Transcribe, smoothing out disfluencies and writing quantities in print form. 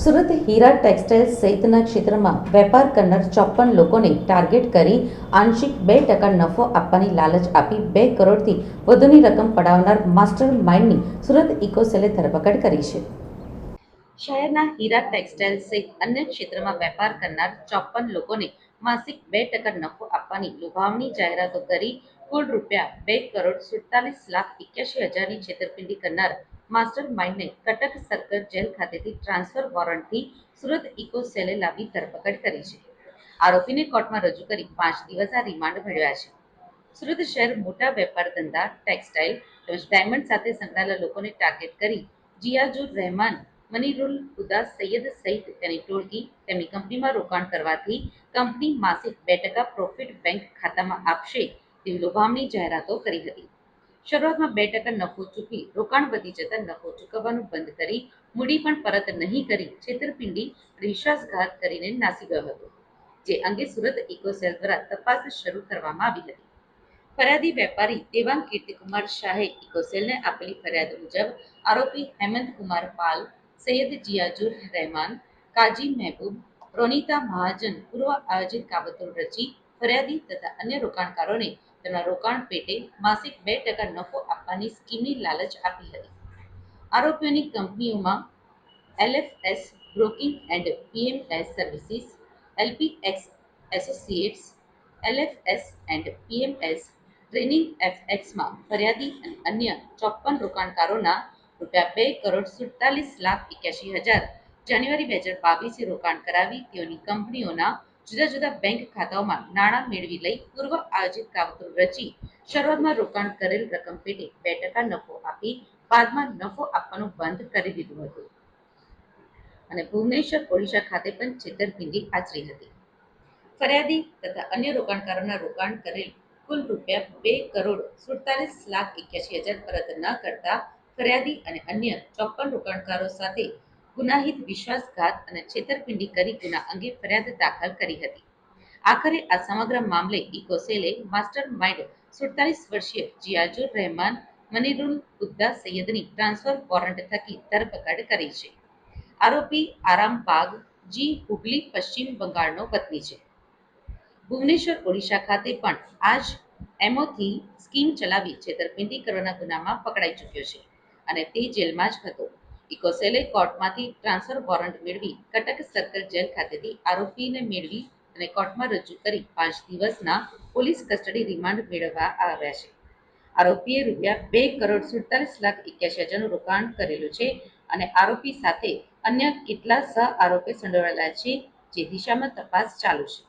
સુરત હીરા textiles સહિતના ક્ષેત્રમાં વેપાર કરનાર 54 લોકોને ટાર્ગેટ કરી આંશિક 2% નફો આપવાની લાલચ આપી 2 કરોડથી વધુની રકમ પડાવનાર માસ્ટર માઇન્ડની સુરત ઇકોસેલે ધરપકડ કરી છે. શહેરના હીરા ટેક્સટાઇલ્સ સહિત અન્ય ક્ષેત્રમાં વેપાર કરનાર 54 લોકોને માસિક 2% નફો આપવાની લુભાવણી જાહેરાતો કરી કુલ રૂપિયા 2,47,81,000ની છેતરપિંડી કરનાર માસ્ટર માઇન્ડને કટક સર્કલ જેલ ખાતેથી ટ્રાન્સફર વોરંટથી સુરત ઇકોસેલે લાવી ધરપકડ કરી છે. આરોપીને કોર્ટમાં રજૂ કરી 5 દિવસના રિમાન્ડ મેળવ્યા છે. સુરત શહેર મોટા વેપાર ધંધા, ટેક્સટાઇલ તેમજ ડાયમંડ સાથે સંકળાયેલા લોકોને ટાર્ગેટ કરી જિયાજુર રહેમાન, મનીરુલ હુદા સૈયદ સહિત તેની ટોળકી તેમની કંપનીમાં રોકાણ કરવાથી કંપની માસિક 2% પ્રોફિટ બેંક ખાતામાં આપશે તેવી લોભામણી જાહેરાતો કરી હતી. શરૂઆતમાં 2% નફો ચૂકવી રોકાણ વધી જતા નફો ચૂકવવાનું બંધ કરી મૂડી પણ પરત નહીં કરી છેતરપિંડી અને વિશ્વાસઘાત કરીને નાસી ગયો હતો, જે અંગે સુરત ઇકોસેલ દ્વારા તપાસ શરૂ કરવામાં આવી હતી. ફરિયાદી વેપારી દેવાંગ કીર્તિકુમાર શાહે ઇકોસેલને આપેલી ફરિયાદ મુજબ આરોપી હેમંત કુમાર પાલ, સૈયદ જિયાજુર રહેમાન, કાજી મહેબૂબ, રોનીતા મહાજન પૂર્વ આયોજિત કાવતરો રચી ફરિયાદી તથા અન્ય રોકાણકારોને તેમના રોકાણ પેટે માસિક 2% નફો આપવાની સ્કીમની લાલચ આપી હતી. આરોપીઓની કંપનીઓમાં LFS broking and PMS services, LPX associates, LFS and PMS training FXમાં ફરિયાદી અને અન્ય 54 રોકાણકારોના રૂપિયા 2,47,81,000 જાન્યુઆરી 2022 રોકાણ કરાવી તેઓની કંપનીઓના જુદા જુદા બેંક ખાતાઓમાં નાણાં મેળવી લઈ પૂર્વ આયોજિત કાવતરો રચી શરૂઆતમાં રોકાણ કરેલ રકમ પેટે 2% નફો આપી બાદમાં નફો આપવાનું બંધ કરી દીધું હતું અને ભુવનેશ્વર, ઓડિશા ખાતે પણ છેતરપિંડી આચરી હતી. ફરિયાદી તથા અન્ય રોકાણકારોના રોકાણ કરેલ કુલ રૂપિયા 2,47,81,000 પરત ન કરતા ફરિયાદી અને અન્ય 54 રોકાણકારો સાથે ગુનાહિત વિશ્વાસઘાત અને છેતરપિંડી કરી ગુના અંગે ફરિયાદ દાખલ કરી હતી. આખરે આ સમગ્ર મામલે ઇકોસેલે માસ્ટર માઇન્ડ 47 વર્ષીય જિયાજુર રહેમાન, મનીરુલ હુદ્દા સૈયદની ટ્રાન્સફર વોરંટ થકી ધરપકડ કરી છે. આરોપી આરામબાગ જી, હુબલી, પશ્ચિમ બંગાળનો વતની છે. ભુવનેશ્વર, ઓડિશા ખાતે પણ આ જ એમઓથી સ્કીમ ચલાવી છેતરપિંડી કરવાના ગુનામાં પકડાઈ ચૂક્યો છે અને તે જેલમાં જ હતો. ઇકોસેલે કોર્ટમાંથી ટ્રાન્સફર વોરંટ મેળવી કટક સર્કલ જેલ ખાતેથી આરોપીને મેળવી અને કોર્ટમાં રજૂ કરી 5 દિવસના પોલીસ કસ્ટડી રિમાન્ડ મેળવવા આવ્યા છે. આરોપીએ રૂપિયા 2,47,81,000નું રોકાણ કરેલું છે અને આરોપી સાથે અન્ય કેટલા સહ આરોપી સંડોવાયેલા છે, જે દિશામાં તપાસ ચાલુ છે.